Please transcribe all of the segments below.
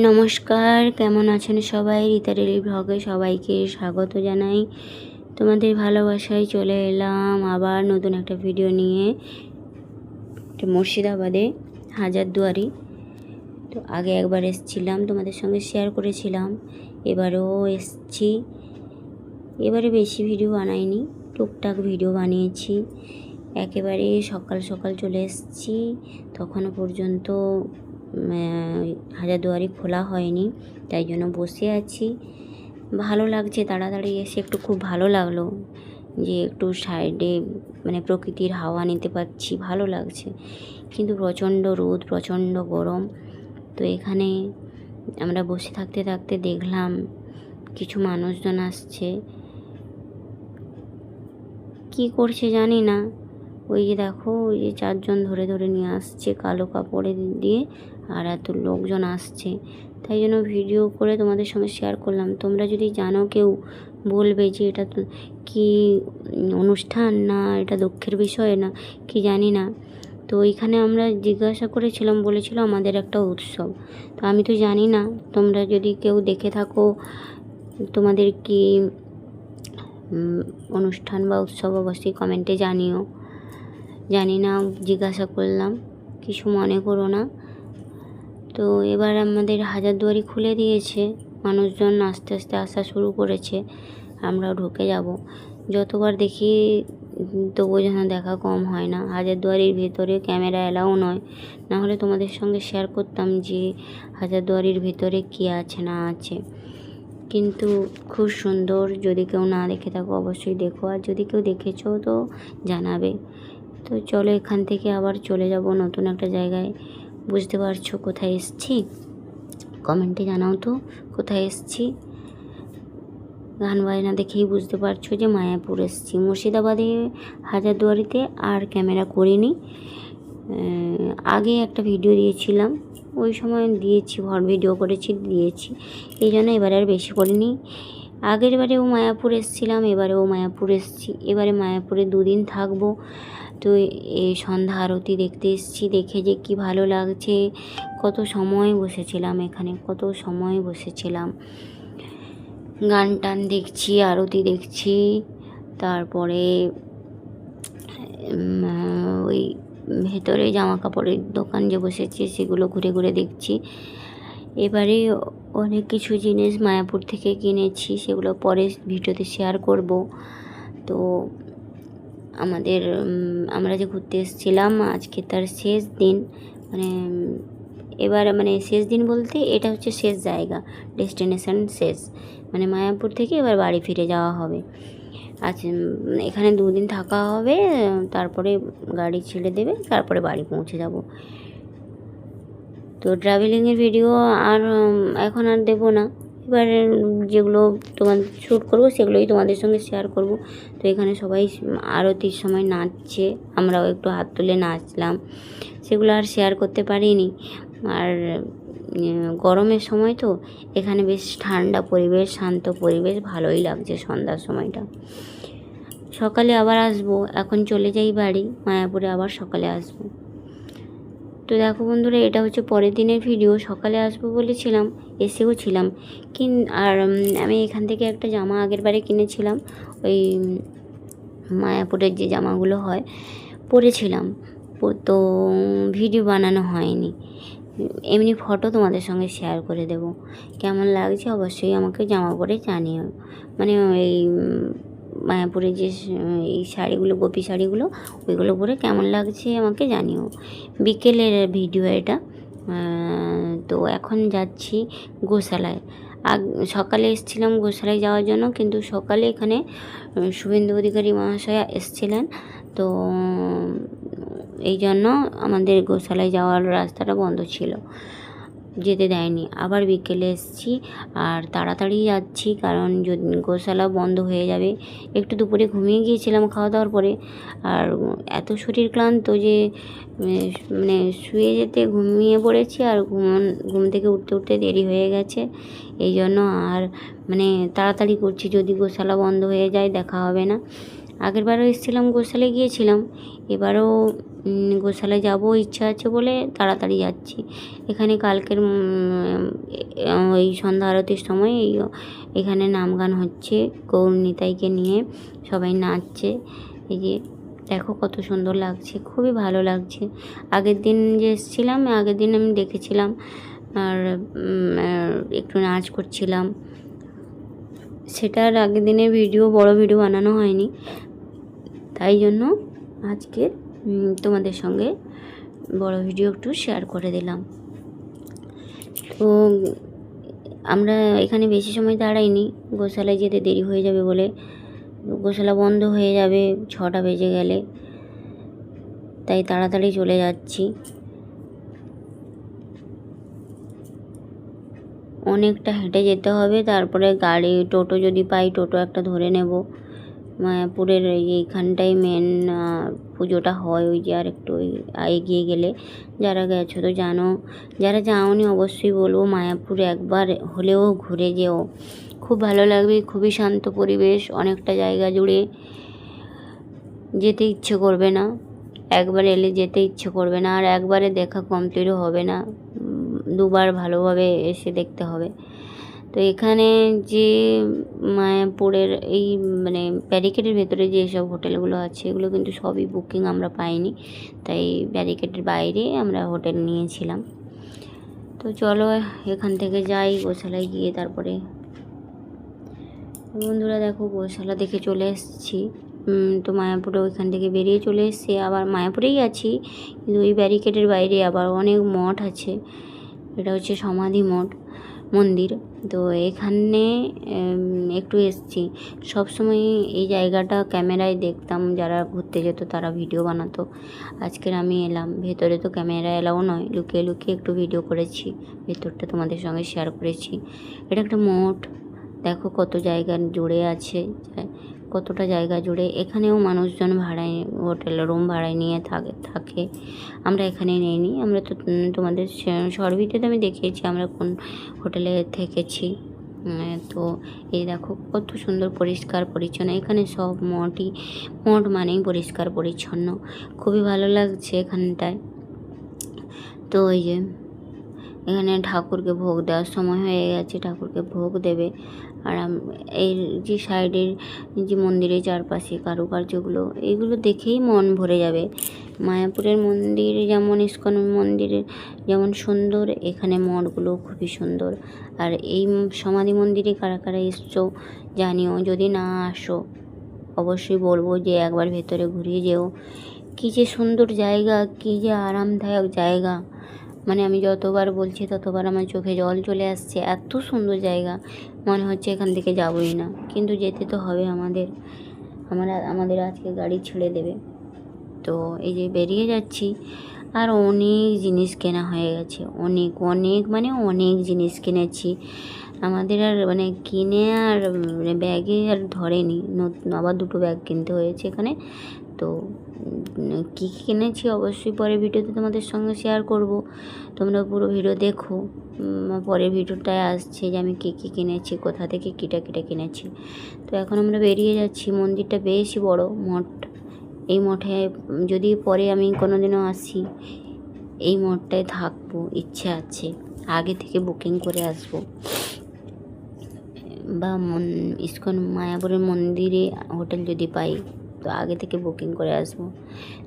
নমস্কার, কেমন আছেন সবাই? রীতা ডেইলি ব্লগে সবাইকে স্বাগত জানাই। তোমাদের ভালোবাসায় চলে এলাম আবার নতুন একটা ভিডিও নিয়ে। মুর্শিদাবাদে হাজারদুয়ারি। তো আগে একবার এসেছিলাম, তোমাদের সঙ্গে শেয়ার করেছিলাম, এবারেও এসেছি। এবারে বেশি ভিডিও বানাইনি, টুকটাক ভিডিও বানিয়েছি। একেবারে সকাল সকাল চলে এসেছি, তখনও পর্যন্ত হাজারদুয়ারি খোলা হয়নি, তাই জন্য বসে আছি। ভালো লাগছে, তাড়াতাড়ি এসে একটু খুব ভালো লাগলো যে একটু সাইডে প্রকৃতির হাওয়া নিতে পারছি, ভালো লাগছে। কিন্তু প্রচণ্ড রোদ, প্রচণ্ড গরম। তো এখানে আমরা বসে থাকতে থাকতে দেখলাম কিছু মানুষজন আসছে, কি করছে জানি না। ওই যে দেখো, ওই যে 4 জন ধরে ধরে নিয়ে আসছে কালো কাপড়ে দিয়ে, আর এত লোকজন আসছে। তাই জন্য ভিডিও করে তোমাদের সঙ্গে শেয়ার করলাম। তোমরা যদি জানো কেউ বলবে যে এটা তো কি অনুষ্ঠান, না এটা দুঃখের বিষয়, না কি জানি না। তো ওইখানে আমরা জিজ্ঞাসা করেছিলাম, বলেছিল আমাদের একটা উৎসব। তো আমি তো জানি না, তোমরা যদি কেউ দেখে থাকো, তোমাদের কি অনুষ্ঠান বা উৎসব, অবশ্যই কমেন্টে জানিও। জানি না, জিজ্ঞাসা করলাম, কিছু মনে করো না। তো এবার আমাদের হাজারদুয়ারি খুলে দিয়েছে, মানুষজন আস্তে আস্তে আসা শুরু করেছে, আমরাও ঢুকে যাব। যতবার দেখি তবুও যেন দেখা কম হয় না। হাজারদুয়ারির ভেতরে ক্যামেরা অ্যালাউ নয়, না হলে তোমাদের সঙ্গে শেয়ার করতাম যে হাজারদুয়ারির ভেতরে কী আছে না আছে। কিন্তু খুব সুন্দর, যদি কেউ না দেখে থাকো অবশ্যই দেখো, আর যদি কেউ দেখেছো তো জানাবে। তো চলো, এখান থেকে আবার চলে যাব নতুন একটা জায়গায়। বুঝতে পারছো কোথায় এসেছি? কমেন্টে জানাও তো কোথায় এসেছি। গান বাজনা দেখেই বুঝতে পারছো যে মায়াপুর এসেছি। মুর্শিদাবাদে হাজারদুয়ারিতে আর ক্যামেরা করিনি, আগে একটা ভিডিও দিয়েছিলাম, ওই সময় দিয়েছি, ভর ভিডিও করেছি দিয়েছি, এই জন্য এবারে আর বেশি করিনি। আগের বারেও মায়াপুর এসেছিলাম, এবারেও মায়াপুর এসেছি। এবারে মায়াপুরে 2 দিন থাকবো। তো এই সন্ধ্যা আরতি দেখতে এসেছি, দেখে যে কি ভালো লাগছে। কত সময় বসেছিলাম এখানে, কত সময় বসেছিলাম, গান টান দেখছি, আরতি দেখছি। তারপরে ওই ভেতরে জামা কাপড়ের দোকান যে বসেছে সেগুলো ঘুরে ঘুরে দেখছি। এবারে অনেক কিছু জিনিস মায়াপুর থেকে কিনেছি, সেগুলো পরে ভিডিওতে শেয়ার করব। তো আমরা যে ঘুরতে এসেছিলাম, আজকে তার শেষ দিন, এবার শেষ দিন বলতে এটা হচ্ছে শেষ জায়গা, ডেস্টিনেশন শেষ, মায়াপুর থেকে এবার বাড়ি ফিরে যাওয়া হবে। আচ্ছা, এখানে 2 দিন থাকা হবে, তারপরে গাড়ি ছেড়ে দেবে, তারপরে বাড়ি পৌঁছে যাব। তো ট্রাভেলিংয়ের ভিডিও আর এখন আর দেবো না, এবার যেগুলো তোমাদের শ্যুট করবো সেগুলোই তোমাদের সঙ্গে শেয়ার করব। তো এখানে সবাই আরতির সময় নাচছে, আমরাও একটু হাত তুলে নাচলাম, সেগুলো আর শেয়ার করতে পারিনি। আর গরমের সময় তো এখানে বেশ ঠান্ডা পরিবেশ, শান্ত পরিবেশ, ভালোই লাগছে সন্ধ্যার সময়টা। সকালে আবার আসবো, এখন চলে যাই বাড়ি, মায়াপুরে আবার সকালে আসবো। তো দেখো বন্ধুরা, এটা হচ্ছে পরের দিনের ভিডিও। সকালে আসবো বলেছিলাম, এসেও ছিলাম, আর আমি এখান থেকে একটা জামা আগের বারে কিনেছিলাম, ওই মায়াপুরের যে জামাগুলো হয় পরেছিলাম, তো ভিডিও বানানো হয়নি। এমনি ফটো তোমাদের সঙ্গে শেয়ার করে দেব। কেমন লাগছে অবশ্যই আমাকে জামা পরে জানিও। ওই মায়াপুরে যে এই শাড়িগুলো, গোপী শাড়িগুলো, ওইগুলো পরে কেমন লাগছে আমাকে জানিও। বিকেলের ভিডিও এটা। তো এখন যাচ্ছি গোশালায়। সকালে এসেছিলাম গোশালায় যাওয়ার জন্য, কিন্তু সকালে এখানে শুভেন্দু অধিকারী মহাশয়া এসেছিলেন, তো এই জন্য আমাদের গোশালায় যাওয়ার রাস্তাটা বন্ধ ছিল, যেতে দেয়নি। আবার বিকেলে এসেছি, আর তাড়াতাড়ি যাচ্ছি কারণ যদি গোশালা বন্ধ হয়ে যাবে। একটু দুপুরে ঘুমিয়ে গিয়েছিলাম খাওয়া দাওয়ার পরে, আর এত শরীর ক্লান্ত যে শুয়ে যেতে ঘুমিয়ে পড়েছি, আর ঘুম থেকে উঠতে উঠতে দেরি হয়ে গেছে। এই জন্য আর তাড়াতাড়ি করছি, যদি গোশালা বন্ধ হয়ে যায় দেখা হবে না। আগেরবারও এসেছিলাম, গোশালায় গিয়েছিলাম, এবারও গোশালায় যাবো ইচ্ছা আছে বলে তাড়াতাড়ি যাচ্ছি। এখানে কালকের ওই সন্ধ্যা আরতির সময় এখানে নাম গান হচ্ছে, গৌর নিতাইকে নিয়ে সবাই নাচছে। এই যে দেখো কত সুন্দর লাগছে, খুবই ভালো লাগছে। আগের দিন যে এসেছিলাম, আগের দিন আমি দেখেছিলাম আর একটু নাচ করছিলাম, সেটার আগের দিনের ভিডিও, বড় ভিডিও বানানো হয়নি, তাই জন্য আজকে তোমাদের সঙ্গে বড় ভিডিও একটু শেয়ার করে দিলাম। তো আমরা এখানে বেশি সময় দাঁড়াইনি, গোশালায় যেতে দেরি হয়ে যাবে বলে, গোশালা বন্ধ হয়ে যাবে 6টা বেজে গেলে, তাই তাড়াতাড়ি চলে যাচ্ছি। অনেকটা হেঁটে যেতে হবে, তারপরে গাড়ি টোটো যদি পাই টোটো একটা ধরে নেব। মায়াপুরের এইখানটাই মেন পুজোটা হয়, ওই যে আর একটু এগিয়ে গেলে। যারা গেছো তো জানো, যারা যাওনি অবশ্যই বলবো মায়াপুরে একবার হলেও ঘুরে যেও, খুব ভালো লাগবে। খুবই শান্ত পরিবেশ, অনেকটা জায়গা জুড়ে, যেতে ইচ্ছে করবে না, একবার এলে যেতে ইচ্ছে করবে না, আর একবারে দেখা কমপ্লিটও হবে না, দুবার ভালোভাবে এসে দেখতে হবে। তো এখানে যে মায়াপুরের এই মানে ব্যারিকেডের ভেতরে যেসব হোটেলগুলো আছে এগুলো কিন্তু সবই বুকিং, আমরা পাইনি, তাই ব্যারিকেডের বাইরে আমরা হোটেল নিয়েছিলাম। তো চলো এখান থেকে যাই গোশালায় গিয়ে, তারপরে বন্ধুরা দেখো গোশালা দেখে চলে এসেছি। তো মায়াপুরে ওইখান থেকে বেরিয়ে চলে এসেছি, আবার মায়াপুরেই আছি, কিন্তু ওই ব্যারিকেডের বাইরে আবার অনেক মঠ আছে। এটা হচ্ছে সমাধি মঠ মন্দির। তো এখানে একটু এসেছি, সবসময় এই জায়গাটা ক্যামেরায় দেখতাম, যারা ঘুরতে যেত তারা ভিডিও বানাতো। আজকের আমি এলাম, ভেতরে তো ক্যামেরা এলাও নয়, লুকিয়ে লুকিয়ে একটু ভিডিও করেছি, ভেতরটা তোমাদের সঙ্গে শেয়ার করেছি। এটা একটা মঠ, দেখো কত জায়গা জুড়ে আছে, কতটা জায়গা জুড়ে। এখানেও মানুষজন ভাড়ায়, হোটেল রুম ভাড়ায় নিয়ে থাকে। আমরা এখানে নিইনি, আমরা তো তোমাদের শর্ট ভিডিওতে আমি দেখিয়েছি আমরা কোন হোটেলে থেকেছি। তো এই দেখো কত সুন্দর পরিষ্কার পরিচ্ছন্ন, এখানে সব মঠ মানেই পরিষ্কার পরিচ্ছন্ন, খুবই ভালো লাগছে এখানটায়। তো ওই যে এখানে ঠাকুরকে ভোগ দেওয়ার সময় হয়ে গেছে, ঠাকুরকে ভোগ দেবে। আর এই যে সাইডের যে মন্দিরের চারপাশে কারুকার্যগুলো, এইগুলো দেখেই মন ভরে যাবে। মায়াপুরের মন্দির যেমন, ইস্কন মন্দিরের যেমন সুন্দর, এখানে মঠগুলো খুবই সুন্দর। আর এই সমাধি মন্দিরে কারা কারা এসছো জানিও, যদি না আসো অবশ্যই বলবো যে একবার ভেতরে ঘুরিয়ে যেও। কী যে সুন্দর জায়গা, কী যে আরামদায়ক জায়গা, মানে আমি যতবার বলছি ততবার আমার চোখে জল চলে আসছে, এত সুন্দর জায়গা, মনে হচ্ছে এখান থেকে যাবোই না, কিন্তু যেতে তো হবে আমাদের আজকে গাড়ি ছেড়ে দেবে। তো এই যে বেরিয়ে যাচ্ছি, আর অনেক জিনিস কেনা হয়ে গেছে, অনেক জিনিস কিনেছি। আমাদের আর মানে কিনে আর ব্যাগে আর ধরেনি, আবার 2টো ব্যাগ কিনতে হয়েছে এখানে। তো কী কী কিনেছি অবশ্যই পরের ভিডিওতে তোমাদের সঙ্গে শেয়ার করব, তোমরা পুরো ভিডিও দেখো। পরের ভিডিওটায় আসছে যে আমি কী কী কিনেছি, কোথা থেকে কীটা কিনেছি। তো এখন আমরা বেরিয়ে যাচ্ছি, মন্দিরটা বেশি বড় মঠ, এই মঠে যদি পরে আমি কোনো দিনও আসি এই মঠটায় থাকবো, ইচ্ছে আছে, আগে থেকে বুকিং করে আসবো, বা ইস্কন মায়াপুরের মন্দিরে হোটেল যদি পাই তো আগে থেকে বুকিং করে আসবো।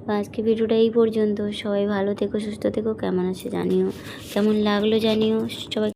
তো আজকে ভিডিওটা এই পর্যন্ত, সবাই ভালো থেকো, সুস্থ থেকো, কেমন আছে জানিও, কেমন লাগলো জানিও সবাই।